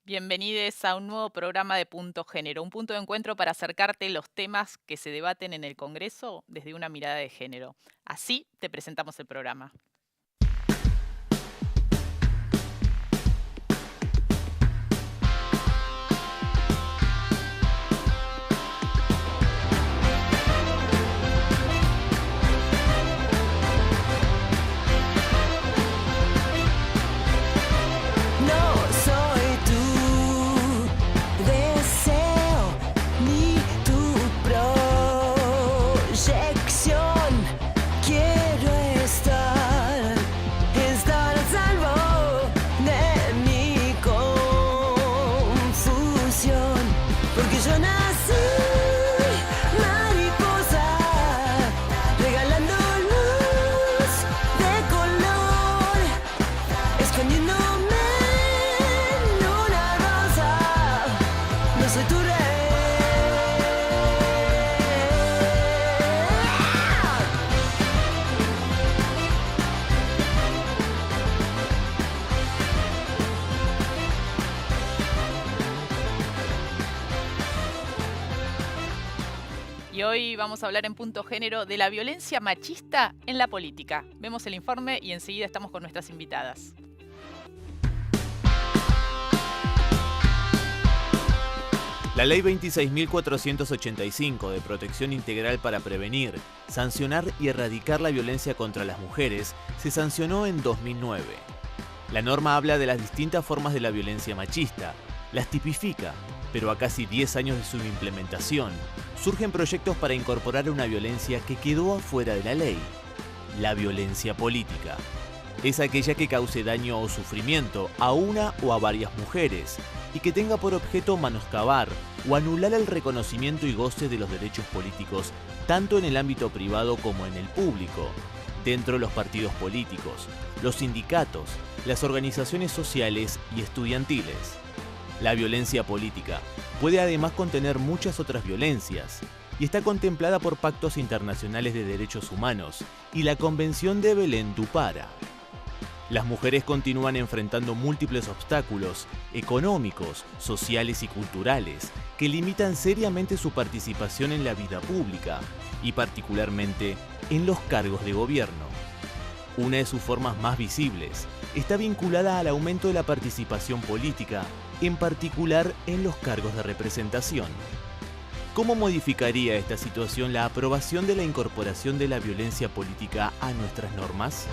Bienvenidos a un nuevo programa de Punto Género, un punto de encuentro para acercarte los temas que se debaten en el Congreso desde una mirada de género. Así te presentamos el programa. No soy tu deseo ni tu proyección. Quiero estar a salvo de mi confusión, porque yo nací mariposa, regalando luz de color, escondiéndome en una rosa. No soy tu rey. Y hoy vamos a hablar en Punto Género de la violencia machista en la política. Vemos el informe y enseguida estamos con nuestras invitadas. La Ley 26.485 de Protección Integral para prevenir, sancionar y erradicar la violencia contra las mujeres se sancionó en 2009. La norma habla de las distintas formas de la violencia machista, las tipifica, pero a casi 10 años de su implementación, surgen proyectos para incorporar una violencia que quedó afuera de la ley: la violencia política. Es aquella que cause daño o sufrimiento a una o a varias mujeres y que tenga por objeto menoscabar o anular el reconocimiento y goce de los derechos políticos tanto en el ámbito privado como en el público, dentro de los partidos políticos, los sindicatos, las organizaciones sociales y estudiantiles. La violencia política puede además contener muchas otras violencias y está contemplada por pactos internacionales de derechos humanos y la Convención de Belém do Pará. Las mujeres continúan enfrentando múltiples obstáculos económicos, sociales y culturales que limitan seriamente su participación en la vida pública y particularmente en los cargos de gobierno. Una de sus formas más visibles está vinculada al aumento de la participación política, en particular en los cargos de representación. ¿Cómo modificaría esta situación la aprobación de la incorporación de la violencia política a nuestras normas?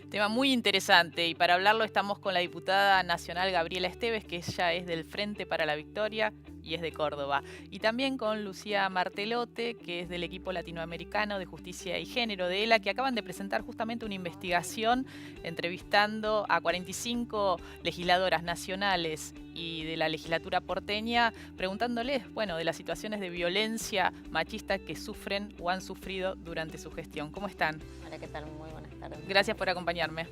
Tema muy interesante y para hablarlo estamos con la diputada nacional Gabriela Esteves, que ella es del Frente para la Victoria y es de Córdoba. Y también con Lucía Martelote, que es del equipo latinoamericano de Justicia y Género de ELA, que acaban de presentar justamente una investigación entrevistando a 45 legisladoras nacionales y de la legislatura porteña, preguntándoles, de las situaciones de violencia machista que sufren o han sufrido durante su gestión. ¿Cómo están? Hola, ¿qué tal? Muy buenas tardes. Gracias por acompañarme.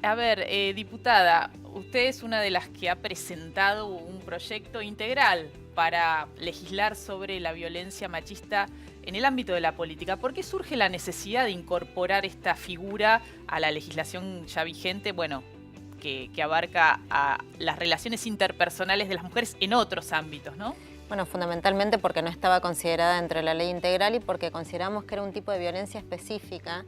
A ver, diputada, usted es una de las que ha presentado un proyecto integral para legislar sobre la violencia machista en el ámbito de la política. ¿Por qué surge la necesidad de incorporar esta figura a la legislación ya vigente, que abarca a las relaciones interpersonales de las mujeres en otros ámbitos, ¿no? Bueno, fundamentalmente porque no estaba considerada dentro de la ley integral y porque consideramos que era un tipo de violencia específica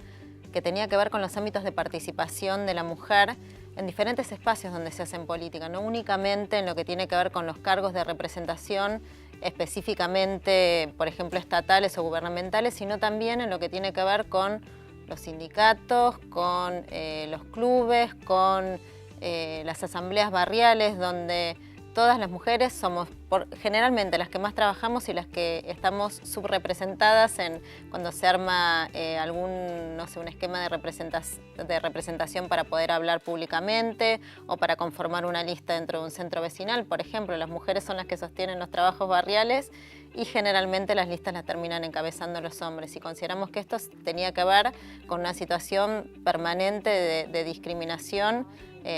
que tenía que ver con los ámbitos de participación de la mujer en diferentes espacios donde se hace política, no únicamente en lo que tiene que ver con los cargos de representación específicamente, por ejemplo, estatales o gubernamentales, sino también en lo que tiene que ver con los sindicatos, con los clubes, con las asambleas barriales, donde todas las mujeres somos generalmente las que más trabajamos y las que estamos subrepresentadas cuando se arma un esquema de representación para poder hablar públicamente o para conformar una lista dentro de un centro vecinal. Por ejemplo, las mujeres son las que sostienen los trabajos barriales y generalmente las listas las terminan encabezando los hombres. Y consideramos que esto tenía que ver con una situación permanente de discriminación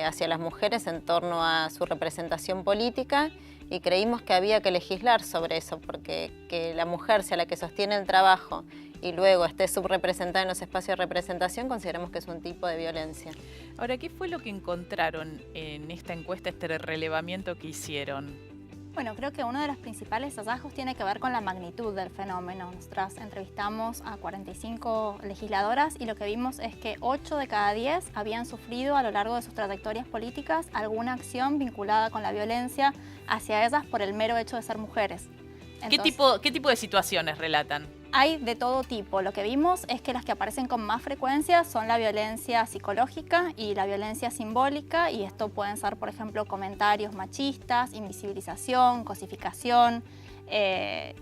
hacia las mujeres en torno a su representación política y creímos que había que legislar sobre eso, porque que la mujer sea la que sostiene el trabajo y luego esté subrepresentada en los espacios de representación, consideramos que es un tipo de violencia. Ahora, ¿qué fue lo que encontraron en esta encuesta, este relevamiento que hicieron? Bueno, creo que uno de los principales hallazgos tiene que ver con la magnitud del fenómeno. Nosotras entrevistamos a 45 legisladoras y lo que vimos es que 8 de cada 10 habían sufrido a lo largo de sus trayectorias políticas alguna acción vinculada con la violencia hacia ellas por el mero hecho de ser mujeres. Entonces, ¿Qué tipo de situaciones relatan? hay de todo tipo. Lo que vimos es que las que aparecen con más frecuencia son la violencia psicológica y la violencia simbólica, y esto pueden ser, por ejemplo, comentarios machistas, invisibilización, cosificación,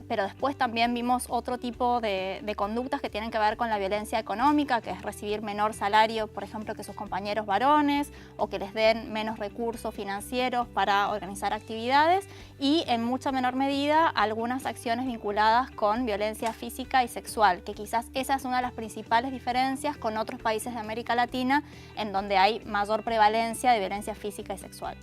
pero después también vimos otro tipo de conductas que tienen que ver con la violencia económica, que es recibir menor salario, por ejemplo, que sus compañeros varones, o que les den menos recursos financieros para organizar actividades, y en mucha menor medida algunas acciones vinculadas con violencia física y sexual, que quizás esa es una de las principales diferencias con otros países de América Latina, en donde hay mayor prevalencia de violencia física y sexual.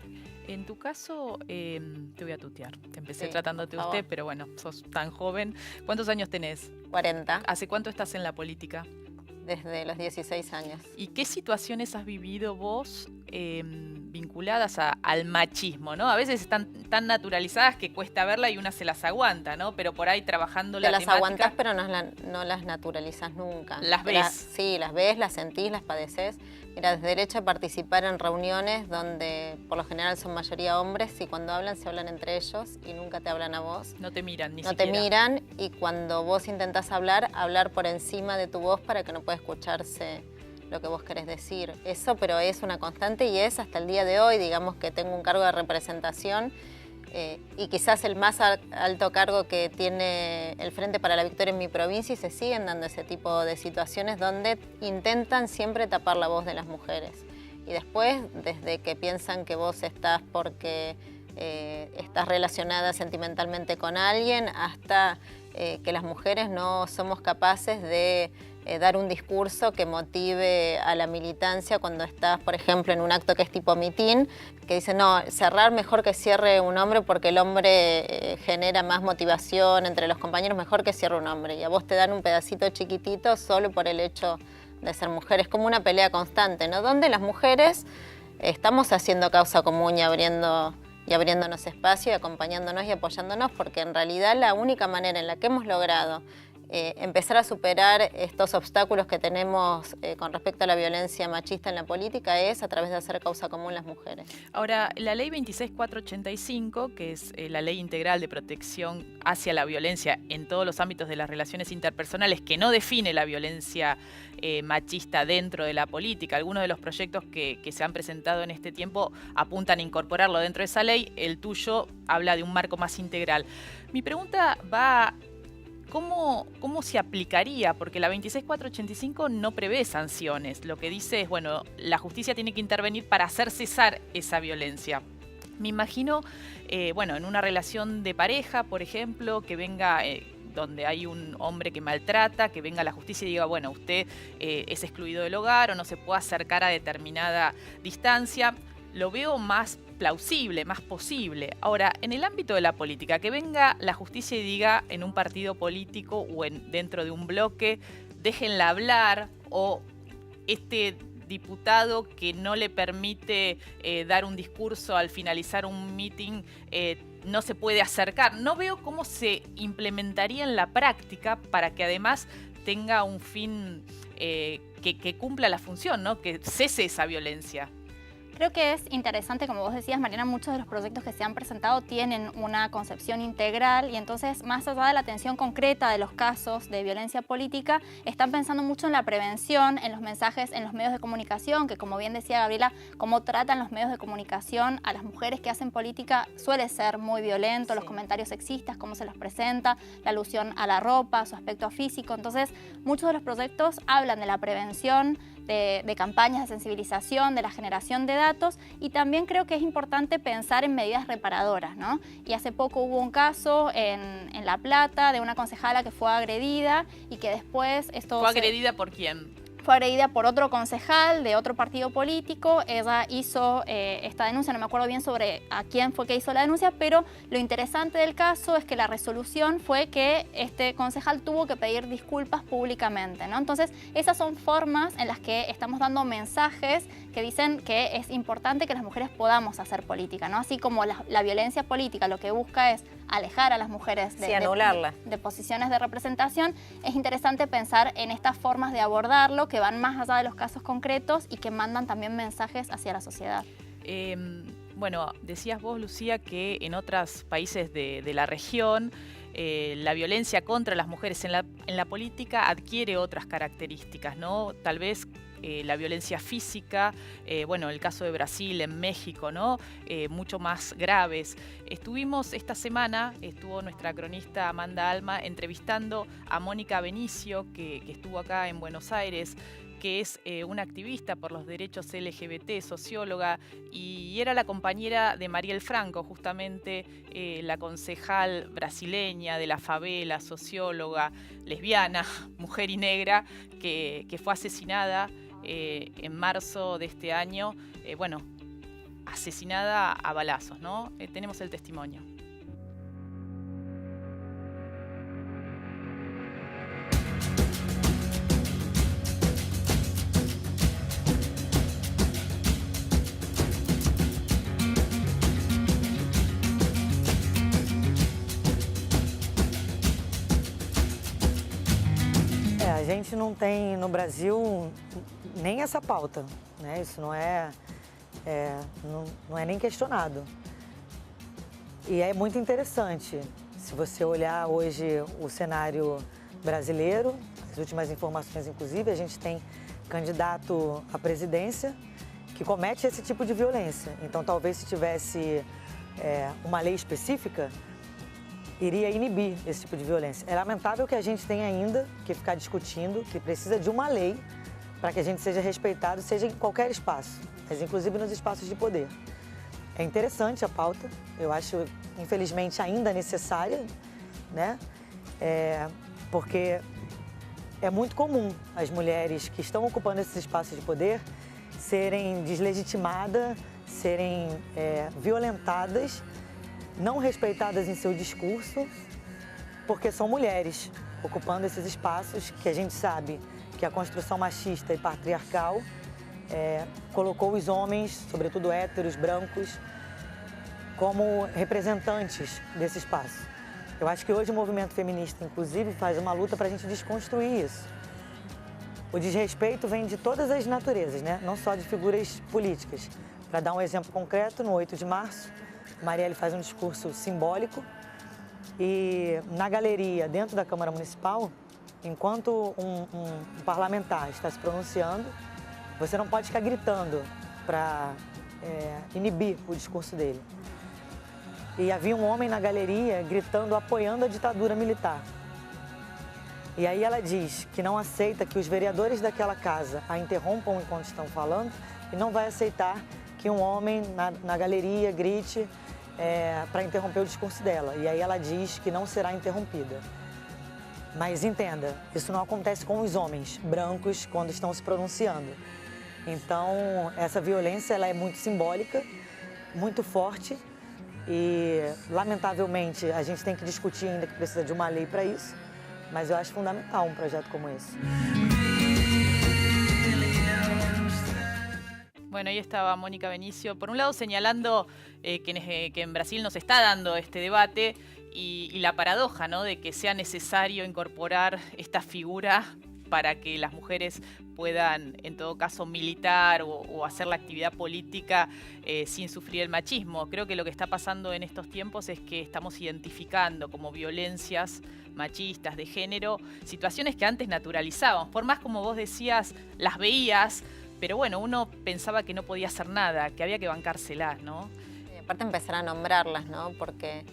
En tu caso, te voy a tutear. Te empecé Sí, tratándote por usted, favor. pero bueno, sos tan joven. ¿Cuántos años tenés? 40, ¿Hace cuánto estás en la política? desde los 16 años. ¿Y qué situaciones has vivido vos vinculadas al machismo, ¿no? A veces están tan naturalizadas que cuesta verla y una se las aguanta, ¿no? Pero por ahí trabajando Te la las temática... aguantás, pero no las naturalizás nunca. Las ves. Sí, las ves, las sentís, las padeces. Mira, desde derecho a participar en reuniones donde por lo general son mayoría hombres, y cuando hablan se hablan entre ellos y nunca te hablan a vos. No te miran, ni No siquiera. te miran, y cuando vos intentás hablar por encima de tu voz para que no pueda escucharse lo que vos querés decir. Eso, pero es una constante, y es hasta el día de hoy. Digamos que tengo un cargo de representación y quizás el más alto cargo que tiene el Frente para la Victoria en mi provincia, y se siguen dando ese tipo de situaciones donde intentan siempre tapar la voz de las mujeres. Y después, desde que piensan que vos estás porque estás relacionada sentimentalmente con alguien, hasta que las mujeres no somos capaces de dar un discurso que motive a la militancia cuando estás, por ejemplo, en un acto que es tipo mitin, que dice, no, cerrar mejor que cierre un hombre porque el hombre genera más motivación entre los compañeros, mejor que cierre un hombre. Y a vos te dan un pedacito chiquitito solo por el hecho de ser mujer. Es como una pelea constante, ¿no? Donde las mujeres estamos haciendo causa común y abriéndonos espacio y acompañándonos y apoyándonos, porque en realidad la única manera en la que hemos logrado empezar a superar estos obstáculos que tenemos con respecto a la violencia machista en la política es a través de hacer causa común las mujeres. Ahora, la ley 26485, que es la ley integral de protección hacia la violencia en todos los ámbitos de las relaciones interpersonales, que no define la violencia machista dentro de la política. Algunos de los proyectos que se han presentado en este tiempo apuntan a incorporarlo dentro de esa ley. El tuyo habla de un marco más integral. Mi pregunta va... ¿Cómo se aplicaría? Porque la 26485 no prevé sanciones. Lo que dice es, bueno, la justicia tiene que intervenir para hacer cesar esa violencia. Me imagino, bueno, en una relación de pareja, por ejemplo, que venga... donde hay un hombre que maltrata, que venga la justicia y diga, bueno, usted es excluido del hogar o no se puede acercar a determinada distancia. Lo veo más plausible, más posible. Ahora, en el ámbito de la política, que venga la justicia y diga en un partido político o dentro de un bloque, déjenla hablar, o este diputado que no le permite dar un discurso al finalizar un meeting no se puede acercar. No veo cómo se implementaría en la práctica para que además tenga un fin que cumpla la función, ¿no? Que cese esa violencia. Creo que es interesante, como vos decías, Mariana, muchos de los proyectos que se han presentado tienen una concepción integral, y entonces, más allá de la atención concreta de los casos de violencia política, están pensando mucho en la prevención, en los mensajes en los medios de comunicación, que, como bien decía Gabriela, cómo tratan los medios de comunicación a las mujeres que hacen política suele ser muy violento, los comentarios sexistas, cómo se los presenta, la alusión a la ropa, su aspecto físico. Entonces, muchos de los proyectos hablan de la prevención, de campañas de sensibilización, de la generación de datos, y también creo que es importante pensar en medidas reparadoras, ¿no? Y hace poco hubo un caso en La Plata de una concejala que fue agredida y que después esto... ¿Fue agredida por quién? fue agredida por otro concejal de otro partido político. Ella hizo esta denuncia, no me acuerdo bien sobre a quién fue que hizo la denuncia, pero lo interesante del caso es que la resolución fue que este concejal tuvo que pedir disculpas públicamente, ¿no? Entonces, esas son formas en las que estamos dando mensajes que dicen que es importante que las mujeres podamos hacer política, ¿no? Así como la violencia política lo que busca es alejar a las mujeres de posiciones de representación, es interesante pensar en estas formas de abordarlo que van más allá de los casos concretos y que mandan también mensajes hacia la sociedad. Bueno, decías vos, Lucía, que en otros países de la región la violencia contra las mujeres en la política adquiere otras características, ¿no? Tal vez la violencia física, bueno, el caso de Brasil, en México, ¿no? Mucho más graves. Esta semana estuvo nuestra cronista Amanda Alma entrevistando a Mónica Benicio, que estuvo acá en Buenos Aires, que es una activista por los derechos LGBT, socióloga, y era la compañera de Mariel Franco, justamente la concejal brasileña de la favela, socióloga, lesbiana, mujer y negra, que fue asesinada en marzo de este año, bueno, asesinada a balazos, ¿no? Tenemos el testimonio. A gente não tem no Brasil nem essa pauta, né? Isso não é nem questionado. E é muito interessante. Se você olhar hoje o cenário brasileiro, as últimas informações, inclusive, a gente tem candidato à presidência que comete esse tipo de violência. Então, talvez se tivesse uma lei específica, iria inibir esse tipo de violência. É lamentável que a gente tenha ainda que ficar discutindo que precisa de uma lei para que a gente seja respeitado, seja em qualquer espaço, mas inclusive nos espaços de poder. É interessante a pauta, eu acho, infelizmente, ainda necessária, né? Porque é muito comum as mulheres que estão ocupando esses espaços de poder serem deslegitimadas, serem violentadas, não respeitadas em seu discurso, porque são mulheres ocupando esses espaços que a gente sabe que a construção machista e patriarcal colocou os homens, sobretudo héteros, brancos, como representantes desse espaço. Eu acho que hoje o movimento feminista, inclusive, faz uma luta para a gente desconstruir isso. O desrespeito vem de todas as naturezas, né? Não só de figuras políticas. Para dar um exemplo concreto, no 8 de março, Marielle faz um discurso simbólico e na galeria, dentro da Câmara Municipal, enquanto um parlamentar está se pronunciando, você não pode ficar gritando para inibir o discurso dele. E havia um homem na galeria gritando, apoiando a ditadura militar. E aí ela diz que não aceita que os vereadores daquela casa a interrompam enquanto estão falando e não vai aceitar que um homem na galeria grite para interromper o discurso dela. E aí ela diz que não será interrompida. Mas entenda, isso não acontece com os homens brancos quando estão se pronunciando. Então, essa violência ela é muito simbólica, muito forte e, lamentavelmente, a gente tem que discutir ainda que precisa de uma lei para isso, mas eu acho fundamental um projeto como esse. Bueno, ahí estaba Mónica Benicio, por un lado señalando que en Brasil nos está dando este debate y la paradoja, ¿no?, de que sea necesario incorporar esta figura para que las mujeres puedan, en todo caso, militar o hacer la actividad política sin sufrir el machismo. Creo que lo que está pasando en estos tiempos es que estamos identificando como violencias machistas de género situaciones que antes naturalizábamos. Por más, como vos decías, las veías, pero bueno, uno pensaba que no podía hacer nada, que había que bancárselas, ¿no? Y aparte empezar a nombrarlas, ¿no? Porque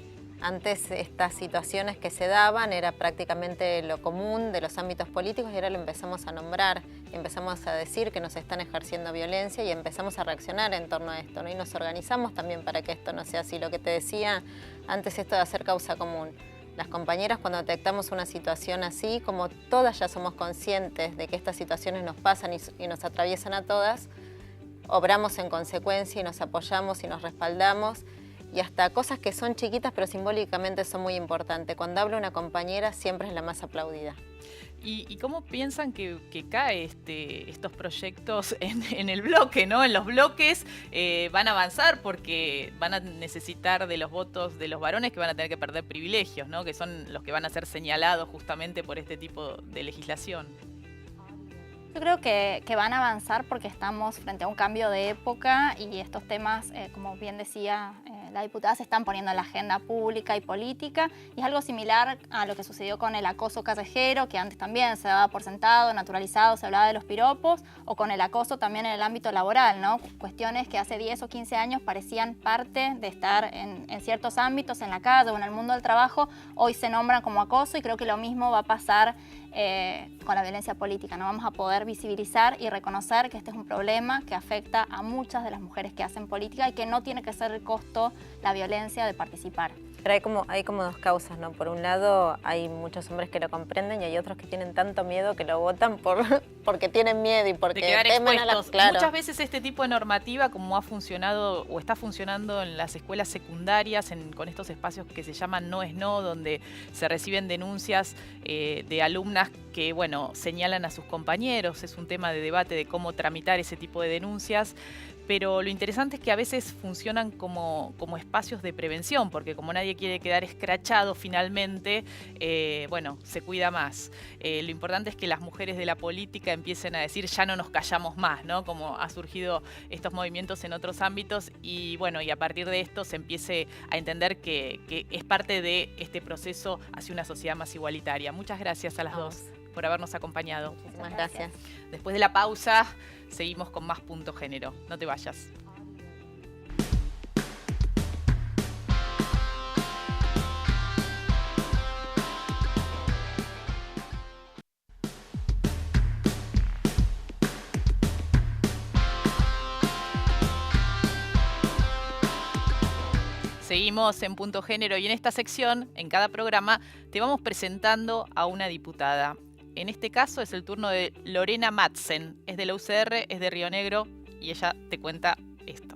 antes estas situaciones que se daban era prácticamente lo común de los ámbitos políticos y ahora lo empezamos a nombrar, empezamos a decir que nos están ejerciendo violencia y empezamos a reaccionar en torno a esto, ¿no? Y nos organizamos también para que esto no sea así. Lo que te decía antes, esto de hacer causa común. Las compañeras, cuando detectamos una situación así, como todas ya somos conscientes de que estas situaciones nos pasan y nos atraviesan a todas, obramos en consecuencia y nos apoyamos y nos respaldamos, y hasta cosas que son chiquitas pero simbólicamente son muy importantes. Cuando habla una compañera siempre es la más aplaudida. ¿Y cómo piensan que cae estos proyectos en el bloque, ¿no? En los bloques van a avanzar porque van a necesitar de los votos de los varones, que van a tener que perder privilegios, ¿no? Que son los que van a ser señalados justamente por este tipo de legislación. Yo creo que van a avanzar porque estamos frente a un cambio de época y estos temas, como bien decía la diputada, se están poniendo en la agenda pública y política, y es algo similar a lo que sucedió con el acoso callejero, que antes también se daba por sentado, naturalizado, se hablaba de los piropos, o con el acoso también en el ámbito laboral, ¿no? Cuestiones que hace 10 o 15 años parecían parte de estar en ciertos ámbitos, en la calle o en el mundo del trabajo, hoy se nombran como acoso, y creo que lo mismo va a pasar con la violencia política. No vamos a poder visibilizar y reconocer que este es un problema que afecta a muchas de las mujeres que hacen política y que no tiene que ser el costo la violencia de participar. Pero hay como dos causas, ¿no? Por un lado, hay muchos hombres que lo comprenden y hay otros que tienen tanto miedo que lo votan porque tienen miedo y porque de quedar temen a expuestos. claro. Muchas veces este tipo de normativa, como ha funcionado o está funcionando en las escuelas secundarias, con estos espacios que se llaman No es No, donde se reciben denuncias de alumnas que, bueno, señalan a sus compañeros. Es un tema de debate de cómo tramitar ese tipo de denuncias. Pero lo interesante es que a veces funcionan como espacios de prevención, porque como nadie quiere quedar escrachado finalmente, bueno, se cuida más. Lo importante es que las mujeres de la política empiecen a decir ya no nos callamos más, ¿no? Como ha surgido estos movimientos en otros ámbitos y bueno, y a partir de esto se empiece a entender que es parte de este proceso hacia una sociedad más igualitaria. Muchas gracias a las dos por habernos acompañado. Muchísimas gracias. Después de la pausa, seguimos con más Punto Género. No te vayas. Seguimos en Punto Género y en esta sección, en cada programa, te vamos presentando a una diputada. En este caso es el turno de Lorena Madsen. Es de la UCR, es de Río Negro y ella te cuenta esto.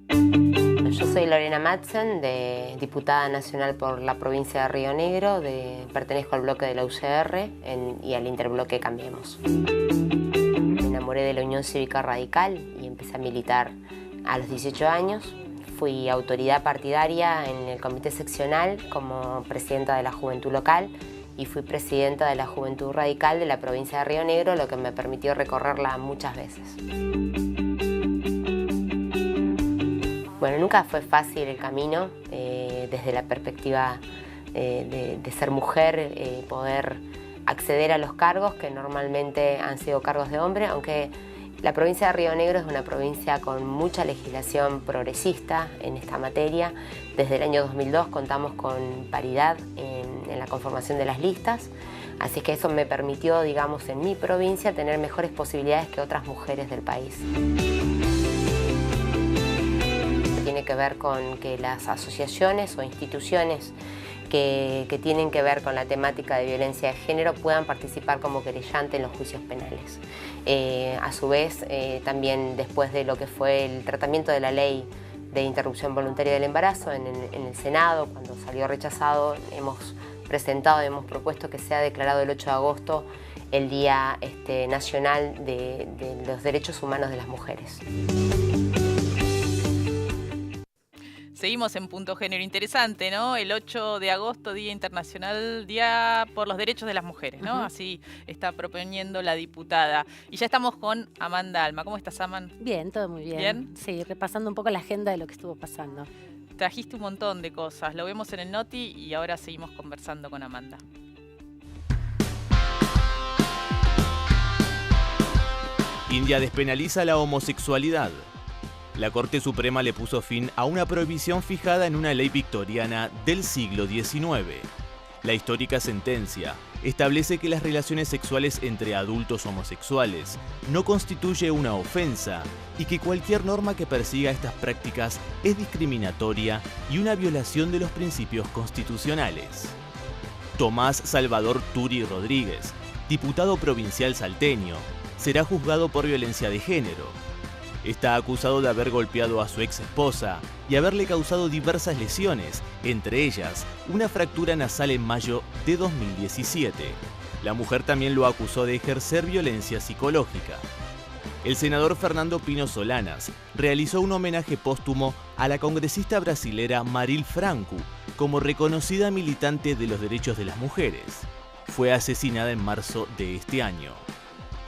Yo soy Lorena Madsen, diputada nacional por la provincia de Río Negro, pertenezco al bloque de la UCR y al interbloque Cambiemos. Me enamoré de la Unión Cívica Radical y empecé a militar a los 18 años. Fui autoridad partidaria en el comité seccional como presidenta de la Juventud Local y fui presidenta de la Juventud Radical de la provincia de Río Negro, lo que me permitió recorrerla muchas veces. Bueno, nunca fue fácil el camino, desde la perspectiva de ser mujer, poder acceder a los cargos que normalmente han sido cargos de hombre, aunque la provincia de Río Negro es una provincia con mucha legislación progresista en esta materia. Desde el año 2002 contamos con paridad en la conformación de las listas, así que eso me permitió, digamos, en mi provincia tener mejores posibilidades que otras mujeres del país. Tiene que ver con que las asociaciones o instituciones que tienen que ver con la temática de violencia de género puedan participar como querellante en los juicios penales. A su vez, también después de lo que fue el tratamiento de la ley de interrupción voluntaria del embarazo en el Senado, cuando salió rechazado, hemos propuesto que sea declarado el 8 de agosto el Día Nacional de los Derechos Humanos de las Mujeres. Seguimos en Punto Género. Interesante, ¿no? El 8 de agosto, Día Internacional, Día por los Derechos de las Mujeres, ¿no? Así está proponiendo la diputada. Y ya estamos con Amanda Alma. ¿Cómo estás, Aman? Bien, todo muy bien. ¿Bien? Sí, repasando un poco la agenda de lo que estuvo pasando. Trajiste un montón de cosas. Lo vemos en el Noti y ahora seguimos conversando con Amanda. India despenaliza la homosexualidad. La Corte Suprema le puso fin a una prohibición fijada en una ley victoriana del siglo XIX. La histórica sentencia establece que las relaciones sexuales entre adultos homosexuales no constituye una ofensa y que cualquier norma que persiga estas prácticas es discriminatoria y una violación de los principios constitucionales. Tomás Salvador Turi Rodríguez, diputado provincial salteño, será juzgado por violencia de género. Está acusado de haber golpeado a su ex esposa y haberle causado diversas lesiones, entre ellas una fractura nasal en mayo de 2017. La mujer también lo acusó de ejercer violencia psicológica. El senador Fernando Pino Solanas realizó un homenaje póstumo a la congresista brasilera Maril Franco como reconocida militante de los derechos de las mujeres. Fue asesinada en marzo de este año.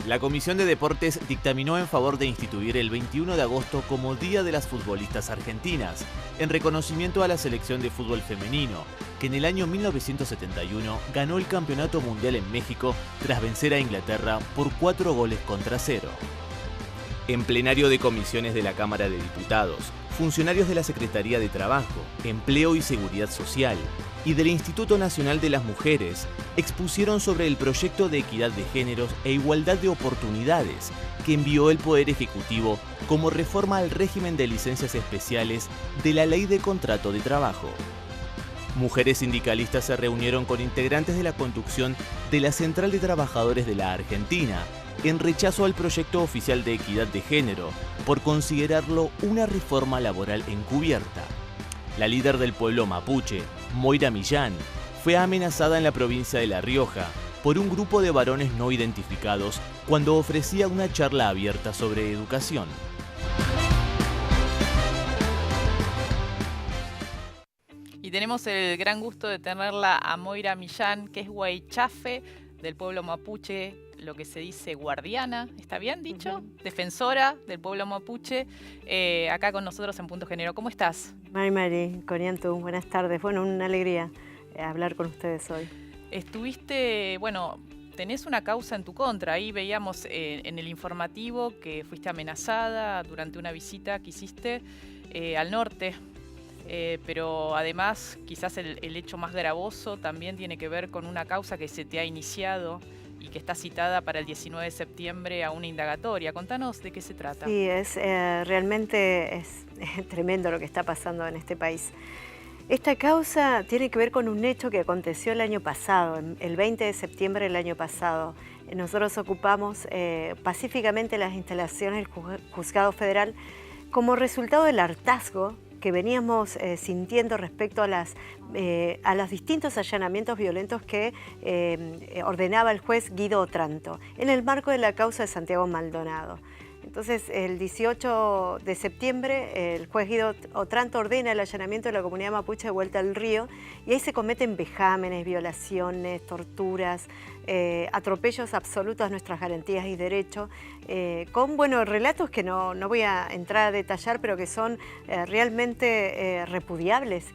La Comisión de Deportes dictaminó en favor de instituir el 21 de agosto como Día de las Futbolistas Argentinas, en reconocimiento a la selección de fútbol femenino, que en el año 1971 ganó el Campeonato Mundial en México tras vencer a Inglaterra por 4-0. En plenario de comisiones de la Cámara de Diputados, funcionarios de la Secretaría de Trabajo, Empleo y Seguridad Social y del Instituto Nacional de las Mujeres expusieron sobre el proyecto de equidad de géneros e igualdad de oportunidades que envió el Poder Ejecutivo como reforma al régimen de licencias especiales de la Ley de Contrato de Trabajo. Mujeres sindicalistas se reunieron con integrantes de la conducción de la Central de Trabajadores de la Argentina en rechazo al proyecto oficial de equidad de género por considerarlo una reforma laboral encubierta. La líder del pueblo mapuche, Moira Millán, fue amenazada en la provincia de La Rioja por un grupo de varones no identificados cuando ofrecía una charla abierta sobre educación. Y tenemos el gran gusto de tenerla a Moira Millán, que es huaychafe del pueblo mapuche, lo que se dice guardiana, ¿está bien dicho? Defensora del pueblo mapuche, acá con nosotros en Punto Género. ¿Cómo estás? Mari, Coriantu, buenas tardes. Bueno, una alegría hablar con ustedes hoy. Estuviste, bueno, tenés una causa en tu contra. Ahí veíamos en el informativo que fuiste amenazada durante una visita que hiciste al norte. Pero además, quizás el hecho más gravoso también tiene que ver con una causa que se te ha iniciado y que está citada para el 19 de septiembre a una indagatoria. Contanos de qué se trata. Sí, realmente es tremendo lo que está pasando en este país. Esta causa tiene que ver con un hecho que aconteció el año pasado, el 20 de septiembre del año pasado. Nosotros ocupamos pacíficamente las instalaciones del Juzgado Federal como resultado del hartazgo que veníamos sintiendo respecto a los distintos allanamientos violentos que ordenaba el juez Guido Otranto en el marco de la causa de Santiago Maldonado. Entonces, el 18 de septiembre, el juez Guido Otranto ordena el allanamiento de la comunidad mapuche de Vuelta al Río y ahí se cometen vejámenes, violaciones, torturas, atropellos absolutos a nuestras garantías y derechos, con relatos que no voy a entrar a detallar, pero que son realmente repudiables.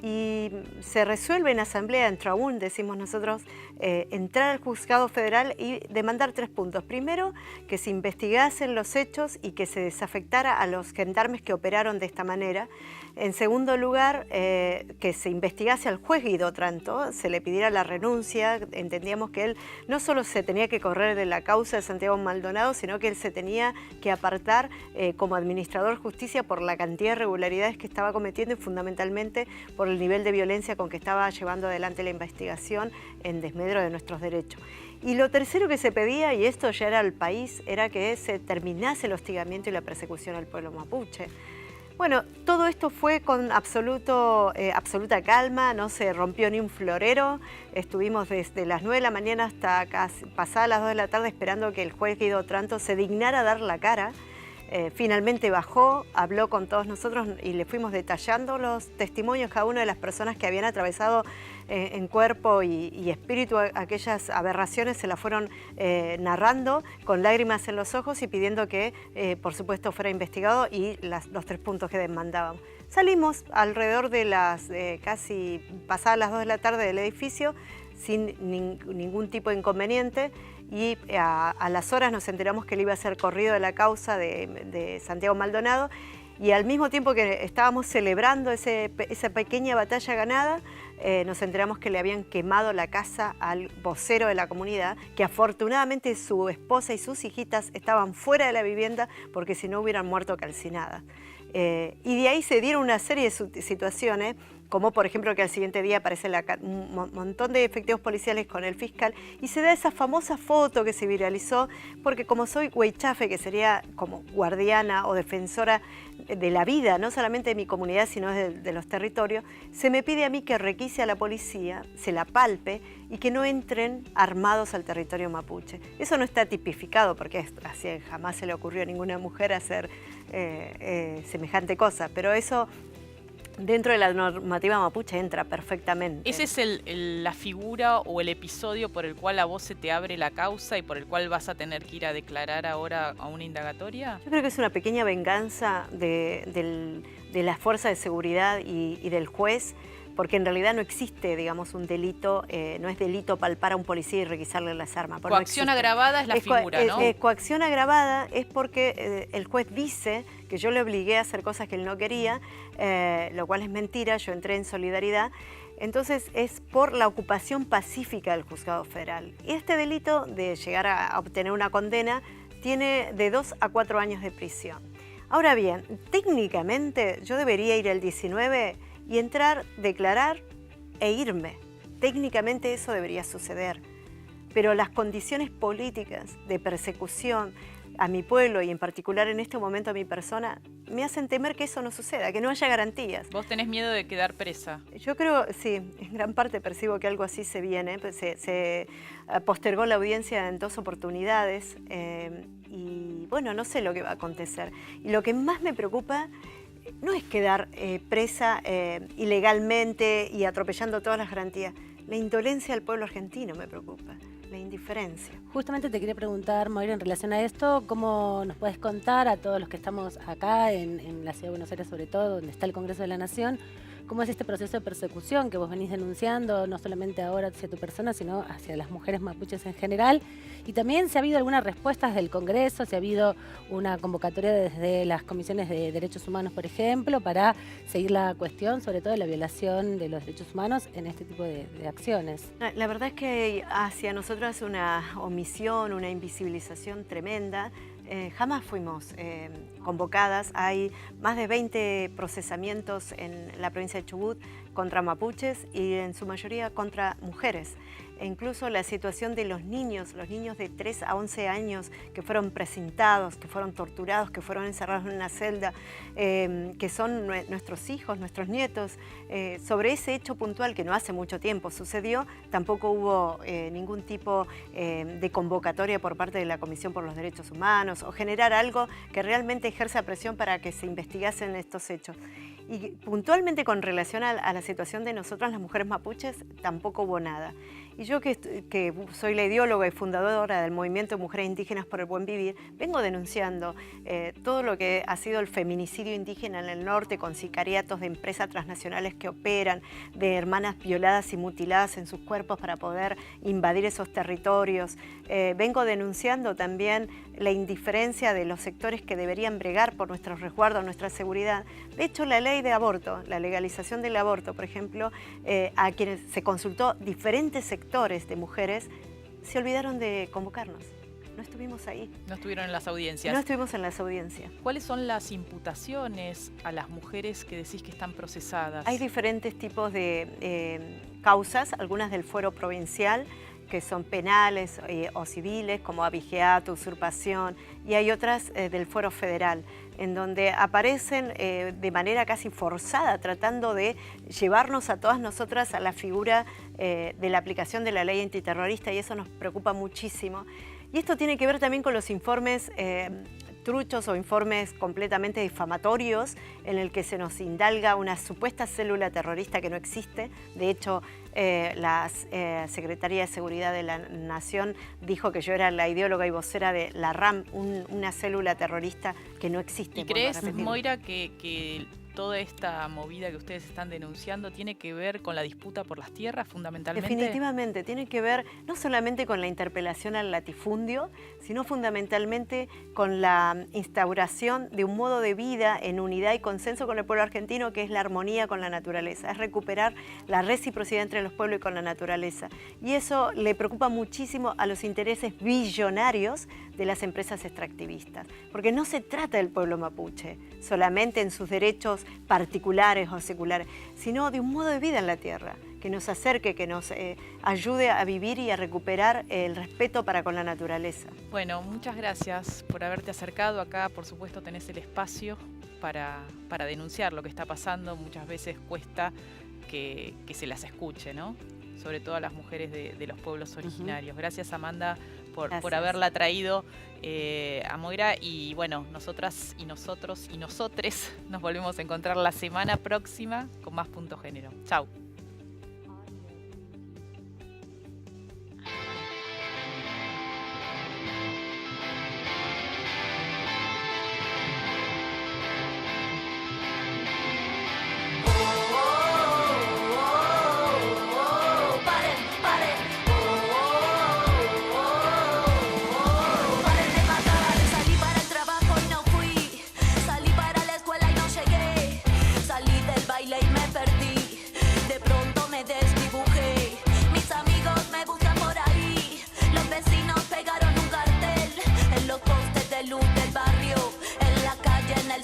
Y se resuelve en asamblea, en Traún, decimos nosotros, entrar al juzgado federal y demandar 3 puntos. Primero, que se investigasen los hechos y que se desafectara a los gendarmes que operaron de esta manera. En segundo lugar, que se investigase al juez Guido Otranto, se le pidiera la renuncia. Entendíamos que él no solo se tenía que correr de la causa de Santiago Maldonado, sino que él se tenía que apartar como administrador de justicia por la cantidad de irregularidades que estaba cometiendo y fundamentalmente por el nivel de violencia con que estaba llevando adelante la investigación en desmedro de nuestros derechos. Y lo tercero que se pedía, y esto ya era al país, era que se terminase el hostigamiento y la persecución al pueblo mapuche. Bueno, todo esto fue con absoluta calma, no se rompió ni un florero. Estuvimos desde las 9 de la mañana hasta casi pasadas las 2 de la tarde esperando que el juez Guido Otranto se dignara a dar la cara. Finalmente bajó, habló con todos nosotros y le fuimos detallando los testimonios cada una de las personas que habían atravesado en cuerpo y espíritu aquellas aberraciones, se las fueron narrando con lágrimas en los ojos y pidiendo que, por supuesto, fuera investigado y los 3 puntos que demandábamos. Salimos alrededor de las casi pasadas las 2 de la tarde del edificio sin ningún tipo de inconveniente y a las horas nos enteramos que él iba a ser corrido de la causa de Santiago Maldonado Y al mismo tiempo que estábamos celebrando esa pequeña batalla ganada, nos enteramos que le habían quemado la casa al vocero de la comunidad, que afortunadamente su esposa y sus hijitas estaban fuera de la vivienda porque si no hubieran muerto calcinadas. Y de ahí se dieron una serie de situaciones, como por ejemplo que al siguiente día aparece un montón de efectivos policiales con el fiscal y se da esa famosa foto que se viralizó porque como soy huaychafe, que sería como guardiana o defensora de la vida, no solamente de mi comunidad sino de los territorios, se me pide a mí que requise a la policía, se la palpe y que no entren armados al territorio mapuche. Eso no está tipificado porque así jamás se le ocurrió a ninguna mujer hacer semejante cosa, pero eso dentro de la normativa mapuche entra perfectamente. ¿Esa es la figura o el episodio por el cual a vos se te abre la causa y por el cual vas a tener que ir a declarar ahora a una indagatoria? Yo creo que es una pequeña venganza de las fuerzas de seguridad y del juez, porque en realidad no existe, digamos, un delito, no es delito palpar a un policía y requisarle las armas. Coacción agravada es la figura, ¿no? Coacción agravada es porque el juez dice que yo le obligué a hacer cosas que él no quería, lo cual es mentira, yo entré en solidaridad. Entonces es por la ocupación pacífica del juzgado federal. Y este delito de llegar a obtener una condena tiene de 2 a 4 años de prisión. Ahora bien, técnicamente yo debería ir el 19 y entrar, declarar e irme. Técnicamente eso debería suceder. Pero las condiciones políticas de persecución a mi pueblo y en particular en este momento a mi persona me hacen temer que eso no suceda, que no haya garantías. ¿Vos tenés miedo de quedar presa? Yo creo, sí, en gran parte percibo que algo así se viene. Se postergó la audiencia en 2 oportunidades y bueno, no sé lo que va a acontecer. Y lo que más me preocupa no es quedar presa ilegalmente y atropellando todas las garantías. La indolencia del pueblo argentino me preocupa, la indiferencia. Justamente te quería preguntar, Moira, en relación a esto, ¿cómo nos puedes contar a todos los que estamos acá en la Ciudad de Buenos Aires, sobre todo, donde está el Congreso de la Nación, cómo es este proceso de persecución que vos venís denunciando, no solamente ahora hacia tu persona, sino hacia las mujeres mapuches en general? Y también si ha habido algunas respuestas del Congreso, si ha habido una convocatoria desde las comisiones de derechos humanos, por ejemplo, para seguir la cuestión, sobre todo de la violación de los derechos humanos en este tipo de acciones. La verdad es que hacia nosotros una omisión, una invisibilización tremenda. Jamás fuimos convocadas. Hay más de 20 procesamientos en la provincia de Chubut contra mapuches y en su mayoría contra mujeres. E incluso la situación de los niños de 3 a 11 años que fueron precintados, que fueron torturados, que fueron encerrados en una celda, que son nuestros hijos, nuestros nietos. Sobre ese hecho puntual que no hace mucho tiempo sucedió, tampoco hubo ningún tipo de convocatoria por parte de la Comisión por los Derechos Humanos o generar algo que realmente ejerza presión para que se investigasen estos hechos. Y puntualmente con relación a la situación de nosotras las mujeres mapuches tampoco hubo nada. Y yo que soy la ideóloga y fundadora del Movimiento de Mujeres Indígenas por el Buen Vivir, vengo denunciando todo lo que ha sido el feminicidio indígena en el norte, con sicariatos de empresas transnacionales que operan, de hermanas violadas y mutiladas en sus cuerpos para poder invadir esos territorios. Vengo denunciando también la indiferencia de los sectores que deberían bregar por nuestros resguardos, nuestra seguridad. De hecho, la ley de aborto, la legalización del aborto, por ejemplo, a quienes se consultó diferentes sectores de mujeres, se olvidaron de convocarnos. No estuvimos ahí. No estuvieron en las audiencias. No estuvimos en las audiencias. ¿Cuáles son las imputaciones a las mujeres que decís que están procesadas? Hay diferentes tipos de causas, algunas del fuero provincial, que son penales o civiles, como abigeato, usurpación, y hay otras del fuero federal, en donde aparecen de manera casi forzada, tratando de llevarnos a todas nosotras a la figura de la aplicación de la ley antiterrorista, y eso nos preocupa muchísimo. Y esto tiene que ver también con los informes truchos o informes completamente difamatorios en el que se nos indalga una supuesta célula terrorista que no existe. De hecho, la Secretaría de Seguridad de la Nación dijo que yo era la ideóloga y vocera de la RAM, una célula terrorista que no existe. ¿Y crees, Moira, que toda esta movida que ustedes están denunciando tiene que ver con la disputa por las tierras fundamentalmente? Definitivamente, tiene que ver no solamente con la interpelación al latifundio, sino fundamentalmente con la instauración de un modo de vida en unidad y consenso con el pueblo argentino, que es la armonía con la naturaleza, es recuperar la reciprocidad entre los pueblos y con la naturaleza. Y eso le preocupa muchísimo a los intereses billonarios de las empresas extractivistas, porque no se trata del pueblo mapuche solamente en sus derechos particulares o seculares, sino de un modo de vida en la tierra, que nos acerque, que nos ayude a vivir y a recuperar el respeto para con la naturaleza. Bueno, muchas gracias por haberte acercado acá. Por supuesto tenés el espacio para denunciar lo que está pasando. Muchas veces cuesta que se las escuche, ¿no? Sobre todo a las mujeres de los pueblos originarios. Gracias, Amanda, por haberla traído a Moira. Y bueno, nosotras y nosotros y nosotres nos volvemos a encontrar la semana próxima con más Punto Género. Chau.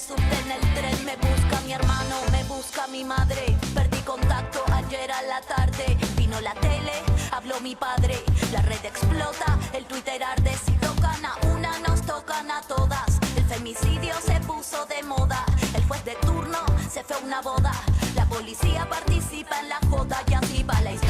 En el tren me busca mi hermano, me busca mi madre. Perdí contacto ayer a la tarde. Vino la tele, habló mi padre. La red explota, el Twitter arde. Si tocan a una, nos tocan a todas. El femicidio se puso de moda. El juez de turno se fue a una boda. La policía participa en la joda y así va la historia.